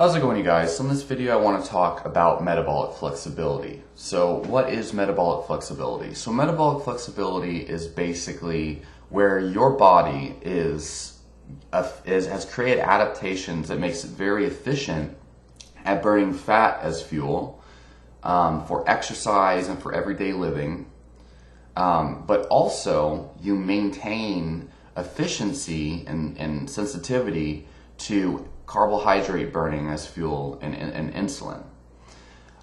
How's it going, you guys? So in this video I want to talk about metabolic flexibility. So what is metabolic flexibility? So metabolic flexibility is basically where your body has created adaptations that makes it very efficient at burning fat as fuel for exercise and for everyday living, but also you maintain efficiency and sensitivity to carbohydrate burning as fuel and insulin.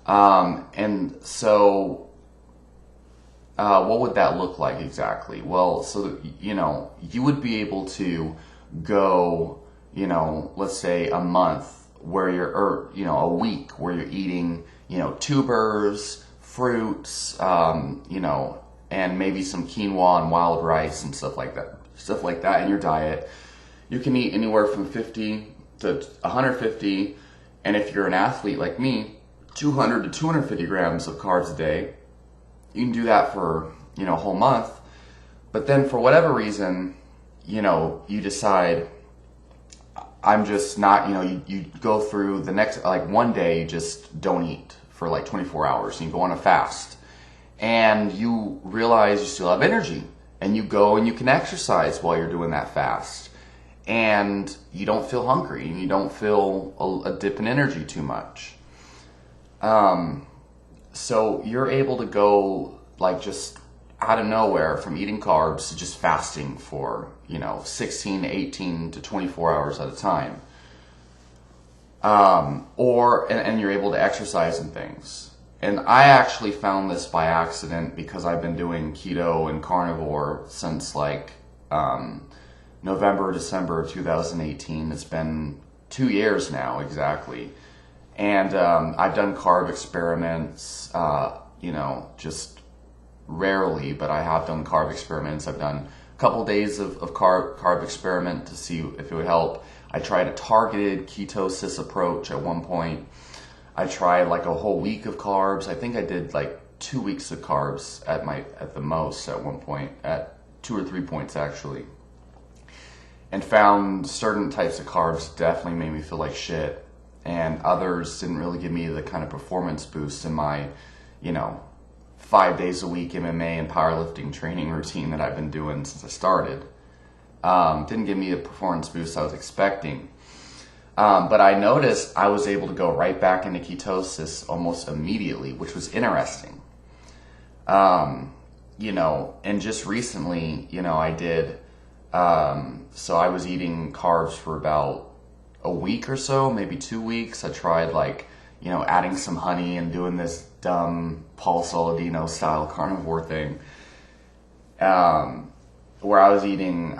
And so what would that look like exactly? Well, so you would be able to go, let's say a month where or a week where you're eating, tubers, fruits, and maybe some quinoa and wild rice and stuff like that in your diet. You can eat anywhere from 50 to 150, and if you're an athlete like me, 200 to 250 grams of carbs a day. You can do that for a whole month, but then for whatever reason, you decide I'm just not, you go through the next, like one day you just don't eat for like 24 hours and you go on a fast and you realize you still have energy and you go and you can exercise while you're doing that fast. And you don't feel hungry, and you don't feel a dip in energy too much. So you're able to go like just out of nowhere from eating carbs to just fasting for 16, 18 to 24 hours at a time. And you're able to exercise and things. And I actually found this by accident because I've been doing keto and carnivore since like November, December of 2018. It's been 2 years now exactly. And I've done carb experiments, just rarely, but I have done carb experiments. I've done a couple days of carb experiment to see if it would help. I tried a targeted ketosis approach at one point. I tried like a whole week of carbs. I think I did like 2 weeks of carbs at the most at one point, at 2 or 3 points actually. And found certain types of carbs definitely made me feel like shit, and others didn't really give me the kind of performance boost in my, 5 days a week MMA and powerlifting training routine that I've been doing since I started. Didn't give me the performance boost I was expecting. But I noticed I was able to go right back into ketosis almost immediately, which was interesting. And just recently, I did. So I was eating carbs for about a week or so, maybe 2 weeks. I tried adding some honey and doing this dumb Paul Saladino style carnivore thing, where I was eating,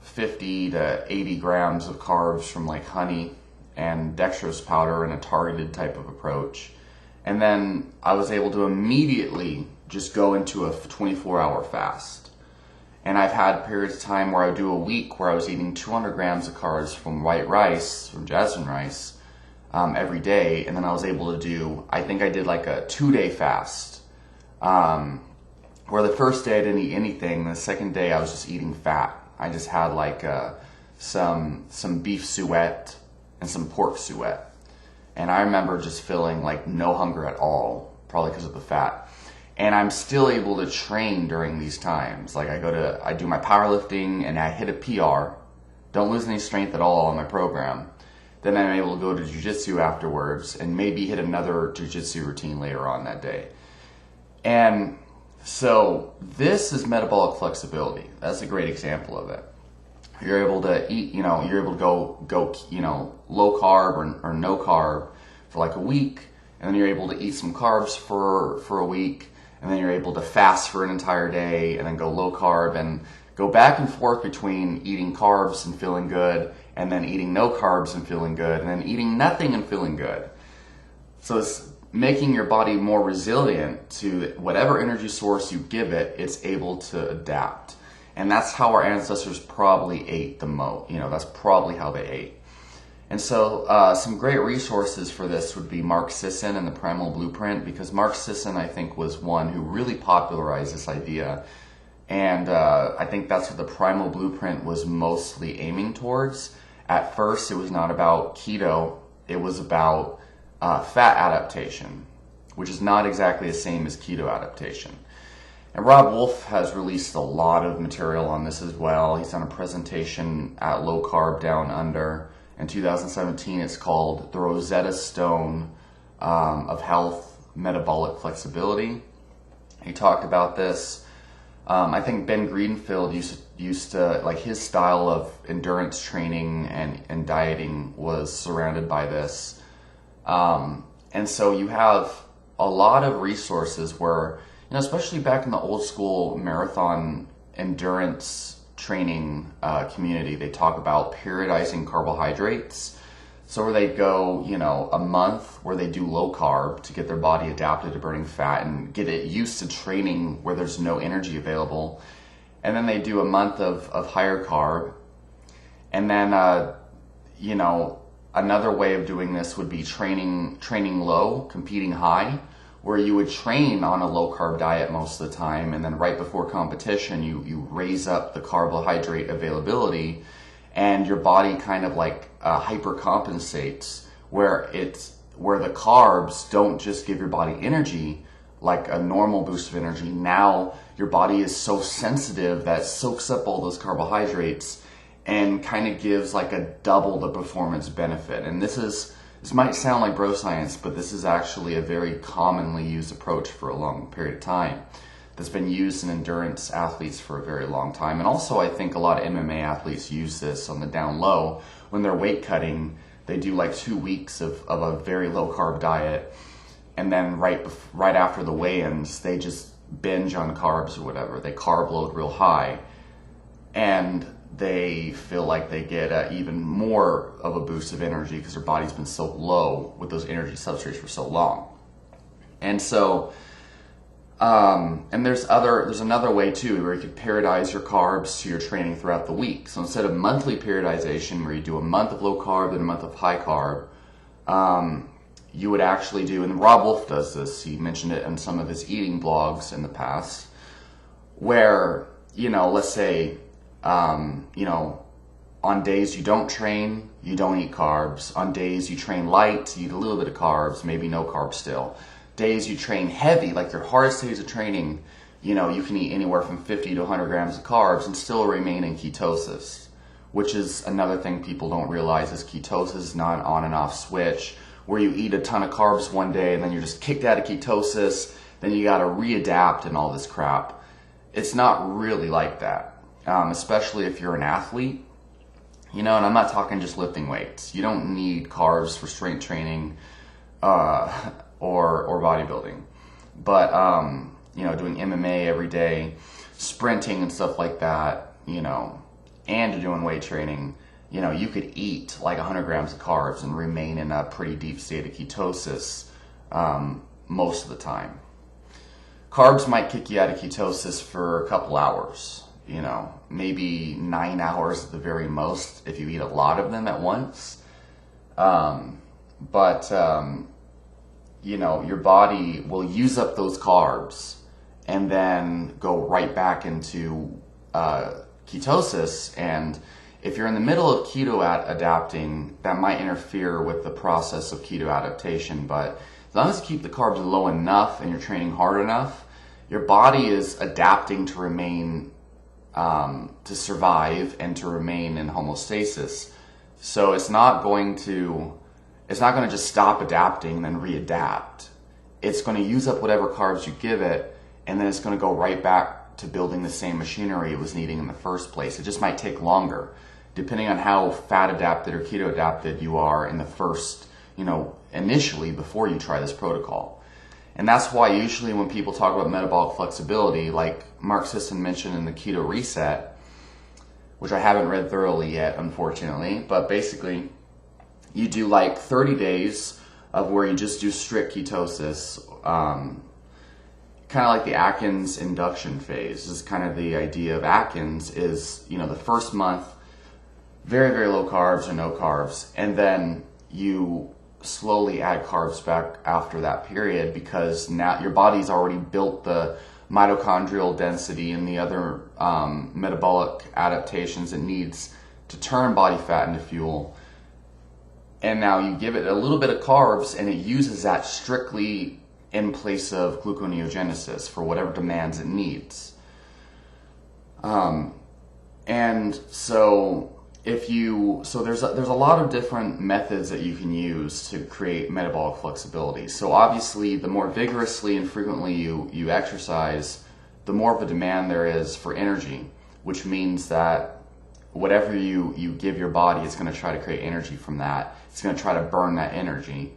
50 to 80 grams of carbs from like honey and dextrose powder in a targeted type of approach. And then I was able to immediately just go into a 24-hour fast. And I've had periods of time where I would do a week where I was eating 200 grams of carbs from white rice, from jasmine rice, every day. And then I was able to do, I think I did like a 2-day fast, where the first day I didn't eat anything. The second day I was just eating fat. I just had like some beef suet and some pork suet. And I remember just feeling like no hunger at all, probably because of the fat. And I'm still able to train during these times. Like I do my powerlifting and I hit a PR, don't lose any strength at all on my program. Then I'm able to go to jiu-jitsu afterwards and maybe hit another jiu-jitsu routine later on that day. And so this is metabolic flexibility. That's a great example of it. You're able to eat, you're able to go low carb or no carb for like a week, and then you're able to eat some carbs for a week. And then you're able to fast for an entire day and then go low carb and go back and forth between eating carbs and feeling good and then eating no carbs and feeling good and then eating nothing and feeling good. So it's making your body more resilient to whatever energy source you give it, it's able to adapt. And that's how our ancestors probably ate the most. That's probably how they ate. And so some great resources for this would be Mark Sisson and the Primal Blueprint, because Mark Sisson, I think, was one who really popularized this idea. And I think that's what the Primal Blueprint was mostly aiming towards. At first, it was not about keto it was about fat adaptation, which is not exactly the same as keto adaptation. And Rob Wolf has released a lot of material on this as well. He's done a presentation at Low Carb Down Under in 2017. It's called The Rosetta Stone of Health, Metabolic Flexibility. He talked about this. I think Ben Greenfield used to, like, his style of endurance training and dieting was surrounded by this. And so you have a lot of resources where, especially back in the old school marathon endurance training community, they talk about periodizing carbohydrates. So where they go, a month where they do low carb to get their body adapted to burning fat and get it used to training where there's no energy available. And then they do a month of higher carb. And then, another way of doing this would be training low, competing high, where you would train on a low carb diet most of the time, and then right before competition you raise up the carbohydrate availability, and your body kind of like hypercompensates, where the carbs don't just give your body energy like a normal boost of energy. Now your body is so sensitive that it soaks up all those carbohydrates and kind of gives like a double the performance benefit. And this might sound like bro science, but this is actually a very commonly used approach for a long period of time that's been used in endurance athletes for a very long time. And also I think a lot of MMA athletes use this on the down low. When they're weight cutting, they do like 2 weeks of a very low carb diet, and then right after the weigh-ins, they just binge on carbs or whatever. They carb load real high, and they feel like they get even more of a boost of energy because their body's been so low with those energy substrates for so long. And so, and there's another way too, where you could periodize your carbs to your training throughout the week. So instead of monthly periodization, where you do a month of low carb and a month of high carb, you would actually do, and Rob Wolf does this, he mentioned it in some of his eating blogs in the past, where, let's say, on days you don't train, you don't eat carbs. On days you train light, you eat a little bit of carbs, maybe no carbs still. Days you train heavy, like your hardest days of training, you can eat anywhere from 50 to 100 grams of carbs and still remain in ketosis, which is another thing people don't realize, is ketosis is not an on and off switch, where you eat a ton of carbs one day and then you're just kicked out of ketosis, then you got to readapt and all this crap. It's not really like that. Especially if you're an athlete, and I'm not talking just lifting weights. You don't need carbs for strength training or bodybuilding. But, doing MMA every day, sprinting and stuff like that, and you're doing weight training, you could eat like 100 grams of carbs and remain in a pretty deep state of ketosis most of the time. Carbs might kick you out of ketosis for a couple hours. Maybe 9 hours at the very most if you eat a lot of them at once. Your body will use up those carbs and then go right back into ketosis. And if you're in the middle of keto adapting, that might interfere with the process of keto adaptation. But as long as you keep the carbs low enough and you're training hard enough, your body is adapting to remain to survive and to remain in homeostasis. So it's not going to just stop adapting and then readapt. It's going to use up whatever carbs you give it, and then it's going to go right back to building the same machinery it was needing in the first place. It just might take longer, depending on how fat adapted or keto adapted you are in the first, initially before you try this protocol. And that's why usually when people talk about metabolic flexibility, like Mark Sisson mentioned in the Keto Reset, which I haven't read thoroughly yet, unfortunately, but basically you do like 30 days of where you just do strict ketosis, kind of like the Atkins induction phase. This is kind of the idea of Atkins is, the first month, very, very low carbs or no carbs, and then you slowly add carbs back after that period, because now your body's already built the mitochondrial density and the other metabolic adaptations it needs to turn body fat into fuel. And now you give it a little bit of carbs, and it uses that strictly in place of gluconeogenesis for whatever demands it needs. And so there's a lot of different methods that you can use to create metabolic flexibility. So obviously, the more vigorously and frequently you exercise, the more of a demand there is for energy, which means that whatever you give your body, it's going to try to create energy from that. It's going to try to burn that energy.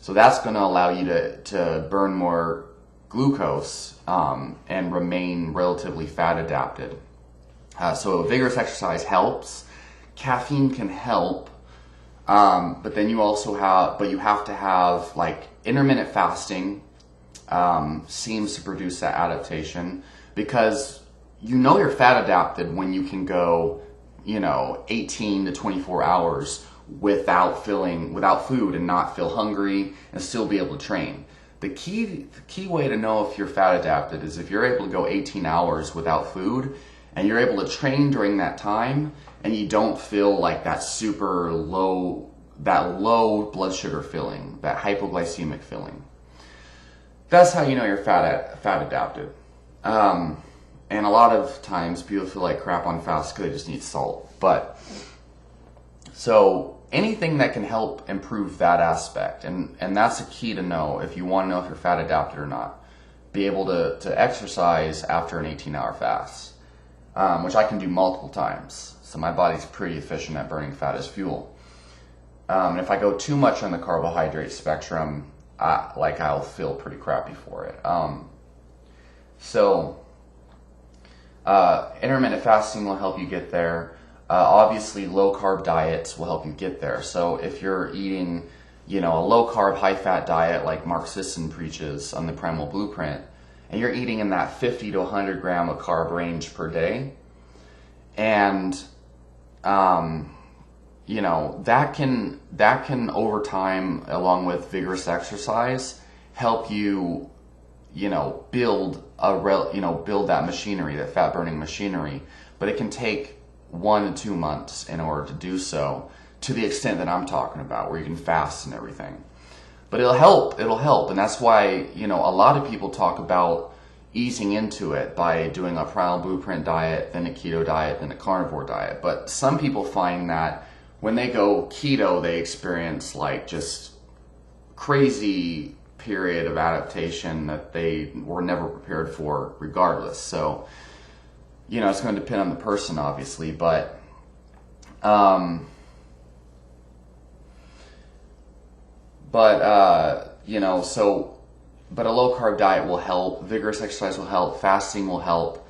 So that's going to allow you to burn more glucose and remain relatively fat adapted. So vigorous exercise helps. Caffeine can help, but then you have to have like intermittent fasting seems to produce that adaptation, because you're fat adapted when you can go 18 to 24 hours without food and not feel hungry and still be able to train. The key way to know if you're fat adapted is if you're able to go 18 hours without food and you're able to train during that time, and you don't feel like that low blood sugar feeling, that hypoglycemic feeling. That's how you know you're fat adapted. And a lot of times people feel like crap on fast because they just need salt. So anything that can help improve that aspect, and that's a key to know if you want to know if you're fat adapted or not. Be able to exercise after an 18-hour fast, which I can do multiple times. So my body's pretty efficient at burning fat as fuel. And if I go too much on the carbohydrate spectrum, I'll feel pretty crappy for it. Intermittent fasting will help you get there. Obviously, low carb diets will help you get there. So if you're eating, a low carb, high fat diet like Mark Sisson preaches on the Primal Blueprint, and you're eating in that 50 to 100 gram of carb range per day, and that can over time, along with vigorous exercise, help you build that machinery, that fat burning machinery. But it can take 1 to 2 months in order to do so, to the extent that I'm talking about, where you can fast and everything. But it'll help, and that's why a lot of people talk about easing into it by doing a Primal Blueprint diet, then a keto diet, then a carnivore diet. But some people find that when they go keto, they experience like just crazy period of adaptation that they were never prepared for regardless. So, it's going to depend on the person, obviously, but a low carb diet will help, vigorous exercise will help, fasting will help.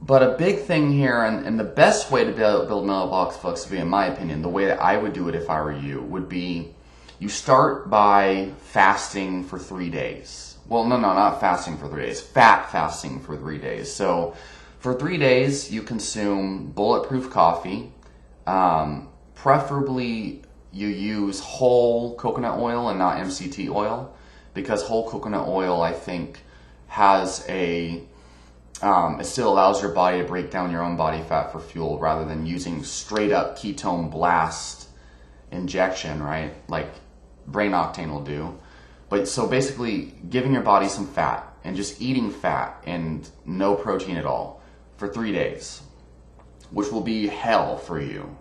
But a big thing here, and the best way to build metabolic flexibility, in my opinion, the way that I would do it if I were you, would be you start by fasting for 3 days. Well, no, not fasting for 3 days. Fat fasting for 3 days. So for 3 days, you consume bulletproof coffee. Preferably, you use whole coconut oil and not MCT oil, because whole coconut oil, I think, has it still allows your body to break down your own body fat for fuel rather than using straight up ketone blast injection, right? Like brain octane will do. But so basically giving your body some fat and just eating fat and no protein at all for 3 days, which will be hell for you,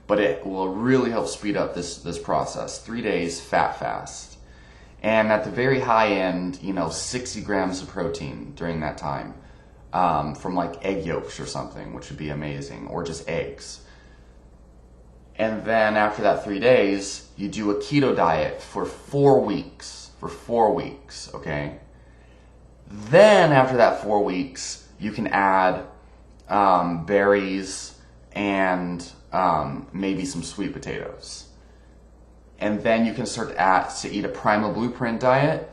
but it will really help speed up this process. 3 days fat fast. And at the very high end, 60 grams of protein during that time. From like egg yolks or something, which would be amazing, or just eggs. And then after that 3 days, you do a keto diet for 4 weeks. Okay? Then after that 4 weeks, you can add berries and maybe some sweet potatoes. And then you can start to eat a Primal Blueprint diet.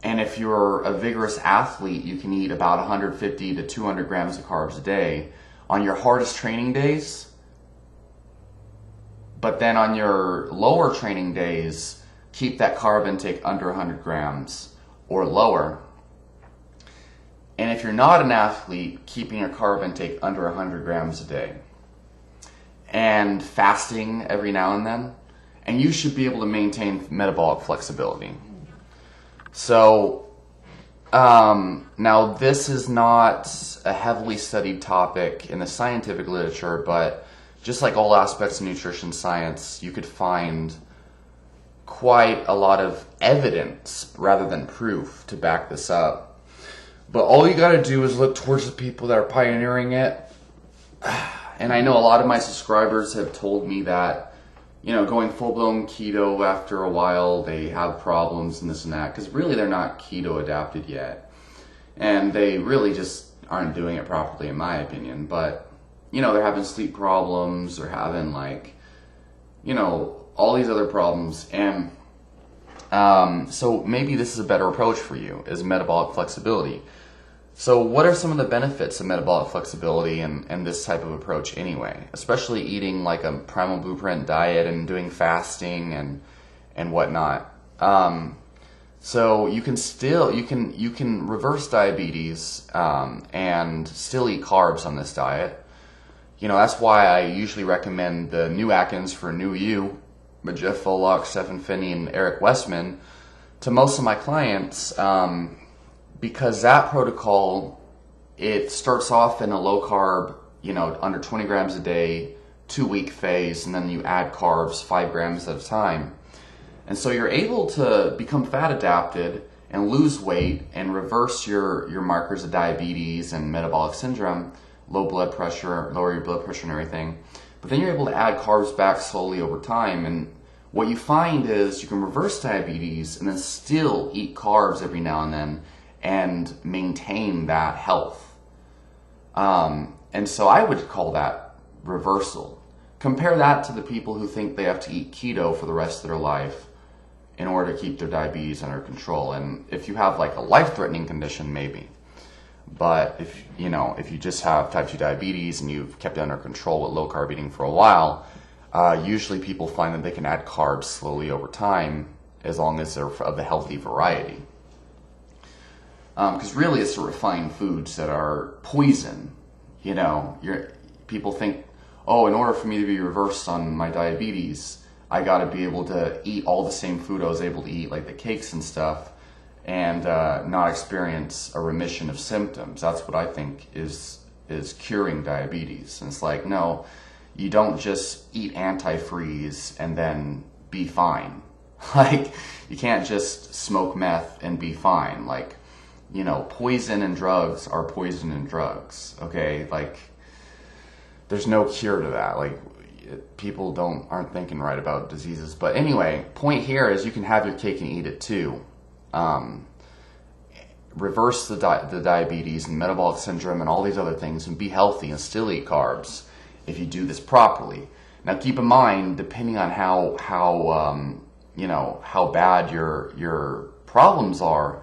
And if you're a vigorous athlete, you can eat about 150 to 200 grams of carbs a day on your hardest training days. But then on your lower training days, keep that carb intake under 100 grams or lower. And if you're not an athlete, keeping your carb intake under 100 grams a day. And fasting every now and then. and you should be able to maintain metabolic flexibility. So now this is not a heavily studied topic in the scientific literature, but just like all aspects of nutrition science, you could find quite a lot of evidence rather than proof to back this up. But all you got to do is look towards the people that are pioneering it. And I know a lot of my subscribers have told me that, going full-blown keto after a while, they have problems and this and that, because really they're not keto adapted yet. And they really just aren't doing it properly, in my opinion. But, they're having sleep problems, they're having all these other problems. And so maybe this is a better approach for you, is metabolic flexibility. So what are some of the benefits of metabolic flexibility and this type of approach anyway? Especially eating like a Primal Blueprint diet and doing fasting and whatnot. So you can reverse diabetes and still eat carbs on this diet. That's why I usually recommend the new Atkins for New You with Jeff Follock, Stephen Finney, and Eric Westman to most of my clients. Because that protocol, it starts off in a low carb, under 20 grams a day, 2-week phase, and then you add carbs 5 grams at a time. And so you're able to become fat adapted and lose weight and reverse your markers of diabetes and metabolic syndrome, low blood pressure, lower your blood pressure and everything. But then you're able to add carbs back slowly over time. And what you find is you can reverse diabetes and then still eat carbs every now and then and maintain that health. And so I would call that reversal. Compare that to the people who think they have to eat keto for the rest of their life in order to keep their diabetes under control. And if you have like a life-threatening condition, maybe. But if you just have type 2 diabetes and you've kept it under control with low-carb eating for a while, usually people find that they can add carbs slowly over time as long as they're of the healthy variety. Because really it's the refined foods that are poison. People think, in order for me to be reversed on my diabetes, I got to be able to eat all the same food I was able to eat, like the cakes and stuff, and not experience a remission of symptoms. That's what I think is curing diabetes. And it's like, no, you don't just eat antifreeze and then be fine. Like, you can't just smoke meth and be fine. Like, poison and drugs are poison and drugs, okay? Like, there's no cure to that. Like, people aren't thinking right about diseases. But anyway, point here is you can have your cake and eat it too. Reverse the diabetes and metabolic syndrome and all these other things and be healthy and still eat carbs if you do this properly. Now, keep in mind, depending on how bad your problems are,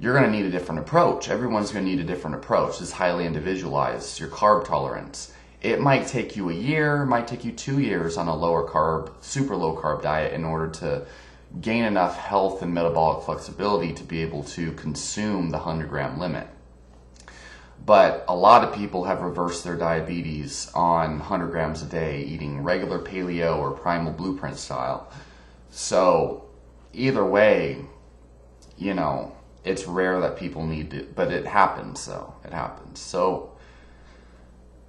you're going to need a different approach. Everyone's going to need a different approach. It's highly individualized. Your carb tolerance. It might take you a year, it might take you 2 years on a lower carb, super low carb diet in order to gain enough health and metabolic flexibility to be able to consume the 100-gram limit. But a lot of people have reversed their diabetes on 100 grams a day, eating regular paleo or Primal Blueprint style. So either way, it's rare that people need to, but it happens though. It happens. So,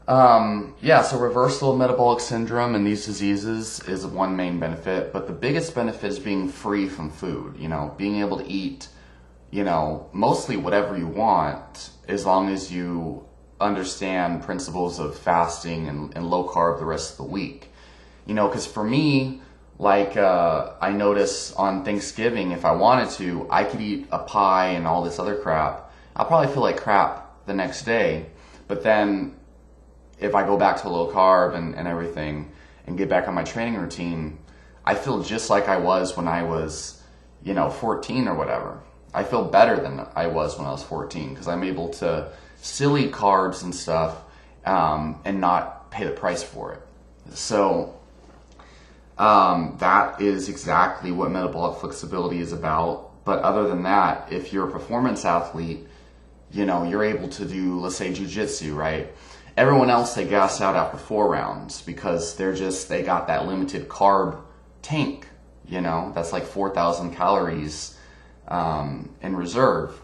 so reversal of metabolic syndrome and these diseases is one main benefit, but the biggest benefit is being free from food, being able to eat, mostly whatever you want, as long as you understand principles of fasting and low carb the rest of the week. Because for me, I notice on Thanksgiving, if I wanted to, I could eat a pie and all this other crap. I'll probably feel like crap the next day. But then if I go back to low carb and everything and get back on my training routine, I feel just like I was when I was, 14 or whatever. I feel better than I was when I was 14 because I'm able to still eat carbs and stuff and not pay the price for it. So that is exactly what metabolic flexibility is about. But other than that, if you're a performance athlete, you're able to do, let's say, jiu-jitsu, right? Everyone else, they gas out after 4 rounds because they got that limited carb tank, that's like 4,000 calories in reserve.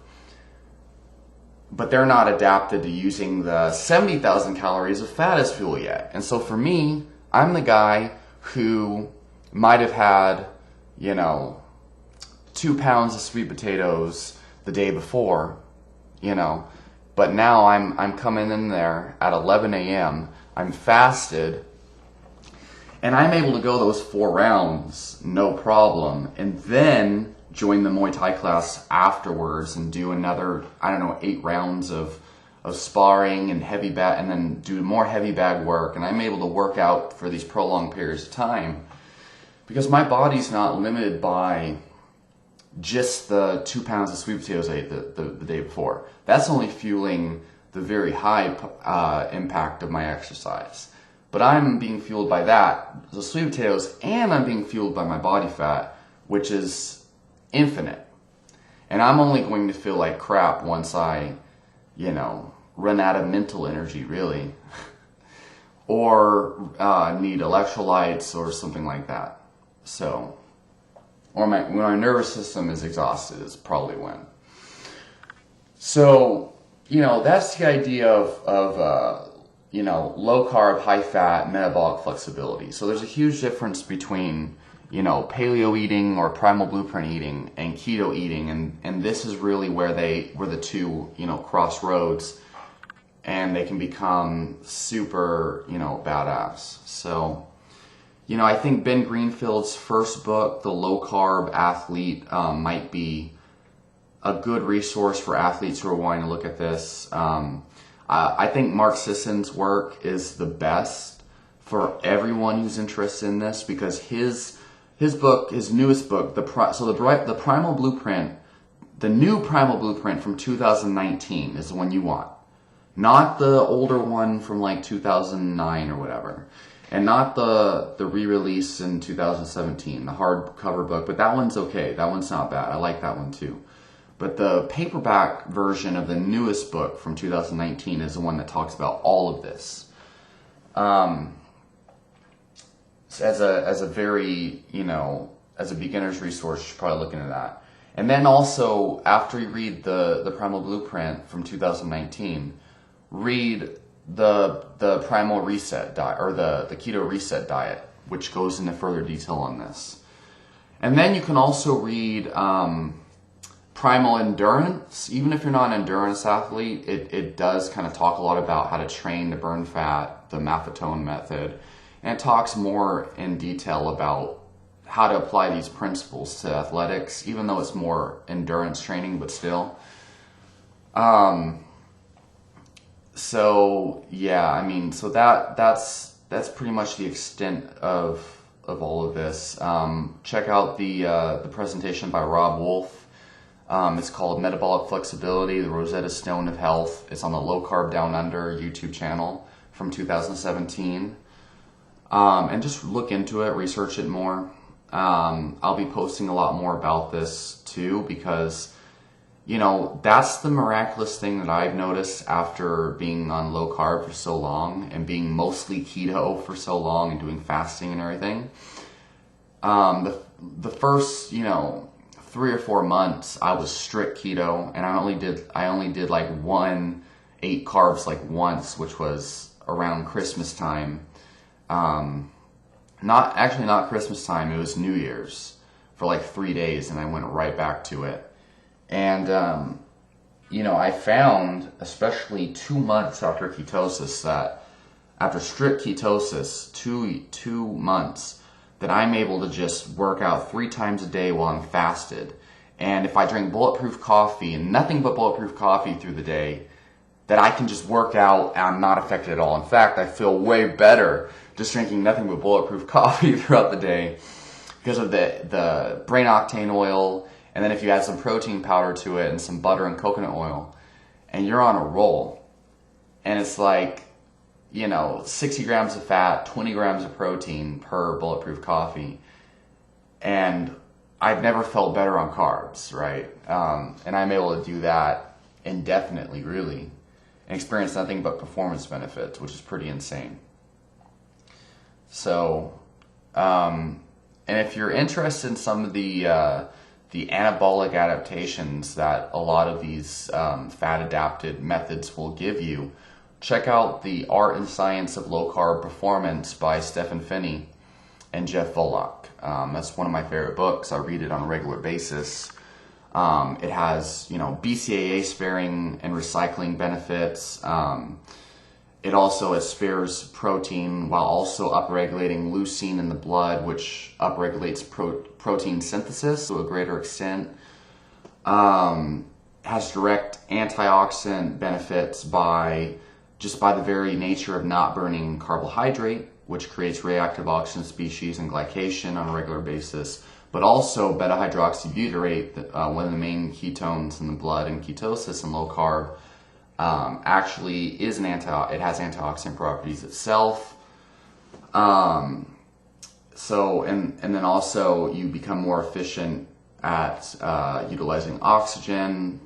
But they're not adapted to using the 70,000 calories of fat as fuel yet. And so for me, I'm the guy who might have had, 2 pounds of sweet potatoes the day before, but now I'm coming in there at 11 a.m. I'm fasted, and I'm able to go those 4 rounds, no problem. And then join the Muay Thai class afterwards and do another, 8 rounds of sparring and heavy bag, and then do more heavy bag work. And I'm able to work out for these prolonged periods of time because my body's not limited by just the 2 pounds of sweet potatoes I ate the day before. That's only fueling the very high impact of my exercise. But I'm being fueled by that, the sweet potatoes, and I'm being fueled by my body fat, which is infinite. And I'm only going to feel like crap once I, run out of mental energy, really. Or need electrolytes or something like that. So, or when my nervous system is exhausted is probably when. So, that's the idea of low carb, high fat, metabolic flexibility. So there's a huge difference between paleo eating or Primal Blueprint eating and keto eating, and this is really where the two, crossroads, and they can become super, badass. So, I think Ben Greenfield's first book, The Low Carb Athlete, might be a good resource for athletes who are wanting to look at this. I think Mark Sisson's work is the best for everyone who's interested in this, because his book, his newest book, the Primal Blueprint, the new Primal Blueprint from 2019 is the one you want. Not the older one from like 2009 or whatever. And not the re-release in 2017, the hardcover book. But that one's okay. That one's not bad. I like that one too. But the paperback version of the newest book from 2019 is the one that talks about all of this. As a very, as a beginner's resource, you should probably look into that. And then also, after you read the Primal Blueprint from 2019, read the Primal Reset diet, or the Keto Reset diet, which goes into further detail on this. And then you can also read Primal Endurance. Even if you're not an endurance athlete, it does kind of talk a lot about how to train to burn fat, the Maffetone method. And it talks more in detail about how to apply these principles to athletics, even though it's more endurance training, but still. So yeah, so that's pretty much the extent of all of this. Check out the presentation by Rob Wolf. It's called Metabolic Flexibility, the Rosetta Stone of Health. It's on the Low Carb Down Under YouTube channel from 2017. And just look into it, research it more. I'll be posting a lot more about this too, because that's the miraculous thing that I've noticed after being on low carb for so long and being mostly keto for so long and doing fasting and everything. The first 3 or 4 months I was strict keto, and I only did like ate carbs like once, which was around Christmas time. Not Christmas time, it was New Year's for like 3 days, and I went right back to it. And, I found, especially 2 months after ketosis, that after strict ketosis, two months, that I'm able to just work out 3 times a day while I'm fasted. And if I drink bulletproof coffee and nothing but bulletproof coffee through the day, that I can just work out and I'm not affected at all. In fact, I feel way better just drinking nothing but bulletproof coffee throughout the day because of the brain octane oil. And then if you add some protein powder to it and some butter and coconut oil, and you're on a roll. And it's like, 60 grams of fat, 20 grams of protein per bulletproof coffee. And I've never felt better on carbs, right? And I'm able to do that indefinitely, really, and experience nothing but performance benefits, which is pretty insane. So, and And if you're interested in some of the anabolic adaptations that a lot of these fat-adapted methods will give you, check out The Art and Science of Low Carb Performance by Stephen Phinney and Jeff Volek. That's one of my favorite books. I read it on a regular basis. It has, BCAA sparing and recycling benefits. It also spares protein while also upregulating leucine in the blood, which upregulates protein synthesis to a greater extent. Has direct antioxidant benefits by the very nature of not burning carbohydrate, which creates reactive oxygen species and glycation on a regular basis, but also beta-hydroxybutyrate, one of the main ketones in the blood, and ketosis in low carb actually is it has antioxidant properties itself. And then also you become more efficient at utilizing oxygen.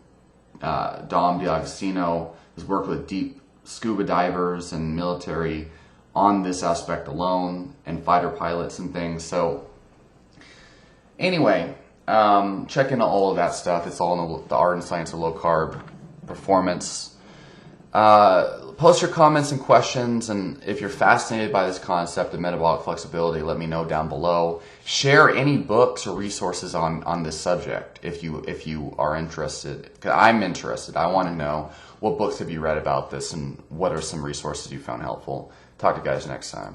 Dom D'Agostino has worked with deep scuba divers and military on this aspect alone, and fighter pilots and things. So anyway, check into all of that stuff. It's all in the Art and Science of Low Carb Performance. Post your comments and questions, and if you're fascinated by this concept of metabolic flexibility, let me know down below. Share any books or resources on this subject if you are interested. 'Cause I'm interested. I want to know what books have you read about this, and what are some resources you found helpful. Talk to you guys next time.